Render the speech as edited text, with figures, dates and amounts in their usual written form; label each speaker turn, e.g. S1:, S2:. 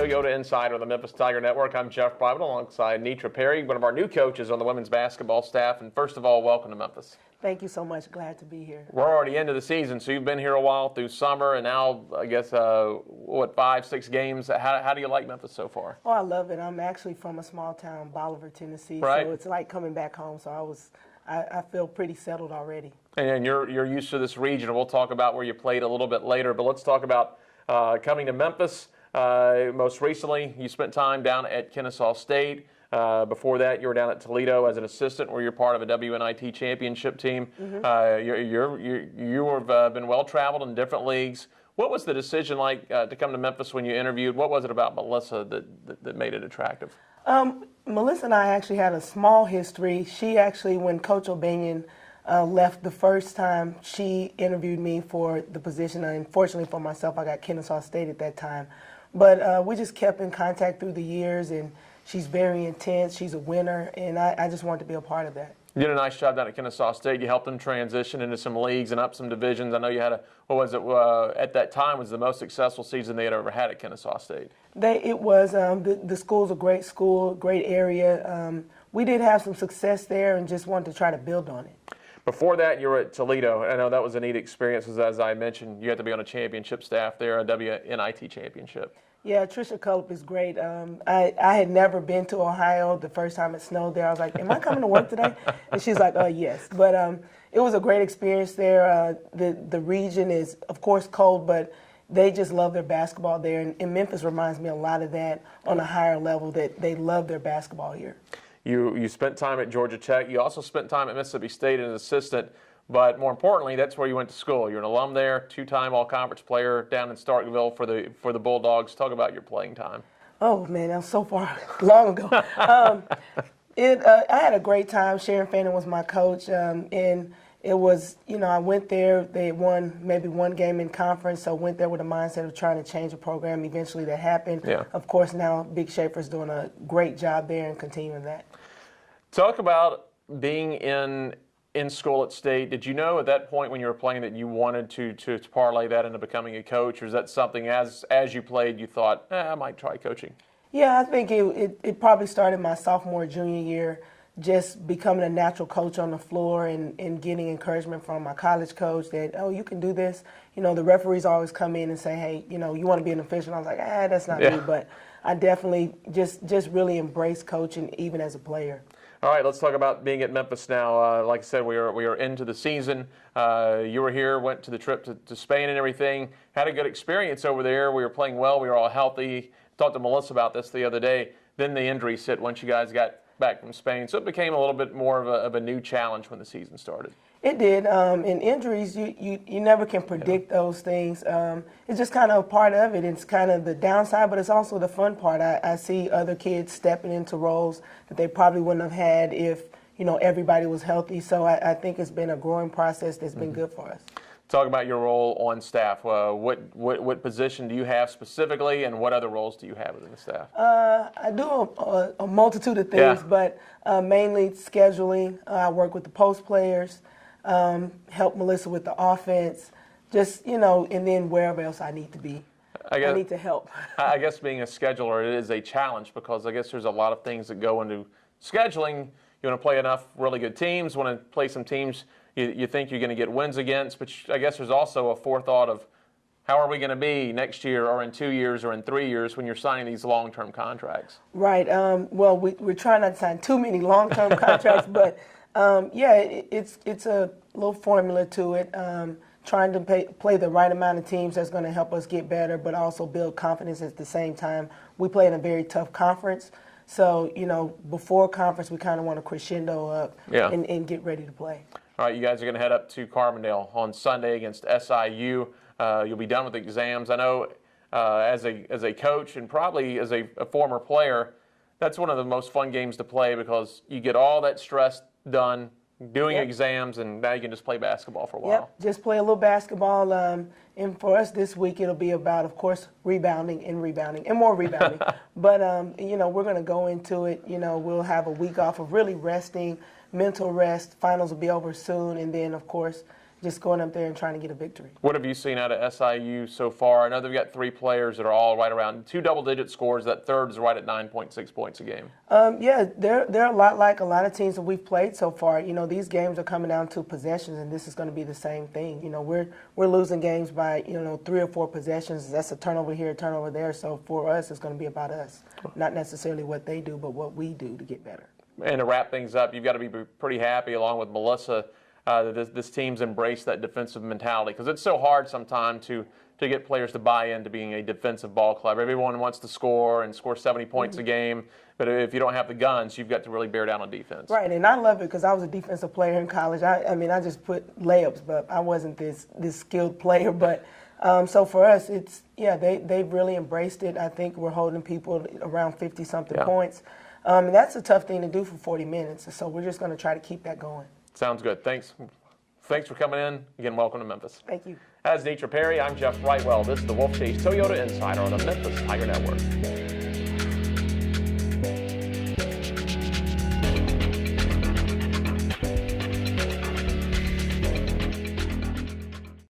S1: Toyota Insider on the Memphis Tiger Network. I'm Jeff Bible alongside Nitra Perry, one of our new coaches on the women's basketball staff. And first of all, welcome to Memphis.
S2: Thank you so much. Glad to be here.
S1: We're already into the season, so you've been here a while through summer, and now I guess 5, 6 games. How do you like Memphis so far?
S2: Oh, I love it. I'm actually from a small town, Bolivar, Tennessee,
S1: right.
S2: So it's like coming back home. So I feel pretty settled already.
S1: And you're used to this region, and we'll talk about where you played a little bit later. But let's talk about coming to Memphis. Most recently, you spent time down at Kennesaw State. Before that, you were down at Toledo as an assistant, where you're part of a WNIT championship team. Mm-hmm. You have been well-traveled in different leagues. What was the decision like to come to Memphis when you interviewed? What was it about Melissa that made it attractive?
S2: Melissa and I actually had a small history. She actually, when Coach O'Banion left the first time, she interviewed me for the position. Unfortunately for myself, I got Kennesaw State at that time. But we just kept in contact through the years, and she's very intense. She's a winner, and I just wanted to be a part of that.
S1: You did a nice job down at Kennesaw State. You helped them transition into some leagues and up some divisions. I know you had at that time was the most successful season they had ever had at Kennesaw State.
S2: It was. The school's a great school, great area. We did have some success there and just wanted to try to build on it.
S1: Before that, you were at Toledo. I know that was a neat experience, as I mentioned. You had to be on a championship staff there, a WNIT championship. Yeah,
S2: Tricia Culp is great. I had never been to Ohio. The first time it snowed there, I was like, am I coming to work today? And she's like, oh, yes. But it was a great experience there. The region is, of course, cold, but they just love their basketball there. And Memphis reminds me a lot of that on a higher level, that they love their basketball here.
S1: You spent time at Georgia Tech. You also spent time at Mississippi State as an assistant. But more importantly, that's where you went to school. You're an alum there, 2-time All-Conference player down in Starkville for the Bulldogs. Talk about your playing time.
S2: Oh, man, that was so far long ago. I had a great time. Sharon Fannin was my coach, and it was, I went there. They won maybe one game in conference, so went there with a mindset of trying to change the program. Eventually that happened.
S1: Yeah.
S2: Of course, now Big Schaefer's doing a great job there and continuing that.
S1: Talk about being in school at State. Did you know at that point when you were playing that you wanted to parlay that into becoming a coach, or is that something as you played you thought, I might try coaching?
S2: Yeah, I think it probably started my sophomore, junior year, just becoming a natural coach on the floor and getting encouragement from my college coach that, oh, you can do this. The referees always come in and say, hey, you want to be an official. I was like, that's not me. But I definitely just really embraced coaching even as a player.
S1: All right, let's talk about being at Memphis now. Like I said, we are into the season. You were here, went to the trip to Spain and everything. Had a good experience over there. We were playing well. We were all healthy. Talked to Melissa about this the other day. Then the injuries hit once you guys got back from Spain. So it became a little bit more of a new challenge when the season started.
S2: It did. In injuries, you never can predict those things. It's just kind of a part of it. It's kind of the downside, but it's also the fun part. I see other kids stepping into roles that they probably wouldn't have had if everybody was healthy. So I think it's been a growing process that's been good for us.
S1: Talk about your role on staff. What position do you have specifically, and what other roles do you have within the staff?
S2: I do a multitude of things, but mainly scheduling. I work with the post players. Help Melissa with the offense, and then wherever else I need to be. I need to help.
S1: I guess being a scheduler, it is a challenge because I guess there's a lot of things that go into scheduling. You want to play enough really good teams, want to play some teams you think you're going to get wins against, but I guess there's also a forethought of how are we going to be next year or in 2 years or in 3 years when you're signing these long-term contracts?
S2: Right. Well, we're trying not to sign too many long-term contracts, but it's a little formula to it. Trying to play the right amount of teams that's going to help us get better, but also build confidence at the same time. We play in a very tough conference, so before conference we kind of want to crescendo up and get ready to play.
S1: All right, you guys are going to head up to Carbondale on Sunday against SIU. You'll be done with exams. I know as a coach and probably as a former player, that's one of the most fun games to play because you get all that stress done doing exams, and now you can just play basketball for a while.
S2: Yep, just play a little basketball. And for us this week, it'll be about, of course, rebounding and more rebounding. But, we're going to go into it. We'll have a week off of really resting, mental rest. Finals will be over soon. And then, of course, just going up there and trying to get a victory.
S1: What have you seen out of SIU so far? I know they've got 3 players that are all right around 2 double-digit scores. That third is right at 9.6 points a game.
S2: Yeah, they're a lot like a lot of teams that we've played so far. You know, these games are coming down to possessions, and this is going to be the same thing. You know, we're losing games by 3 or 4 possessions. That's a turnover here, a turnover there. So for us, it's going to be about us, not necessarily what they do, but what we do to get better.
S1: And to wrap things up, you've got to be pretty happy, along with Melissa, that this team's embraced that defensive mentality, because it's so hard sometimes to get players to buy into being a defensive ball club. Everyone wants to score and score 70 points a game, but if you don't have the guns, you've got to really bear down on defense.
S2: Right, and I love it because I was a defensive player in college. I mean, I just put layups, but I wasn't this skilled player. But so for us, they've really embraced it. I think we're holding people around 50-something points. And that's a tough thing to do for 40 minutes. So we're just going to try to keep that going.
S1: Sounds good. Thanks for coming in. Again, welcome to Memphis.
S2: Thank you.
S1: As Nitra Perry, I'm Jeff Brightwell. This is the Wolfchase Toyota Insider on the Memphis Tiger Network.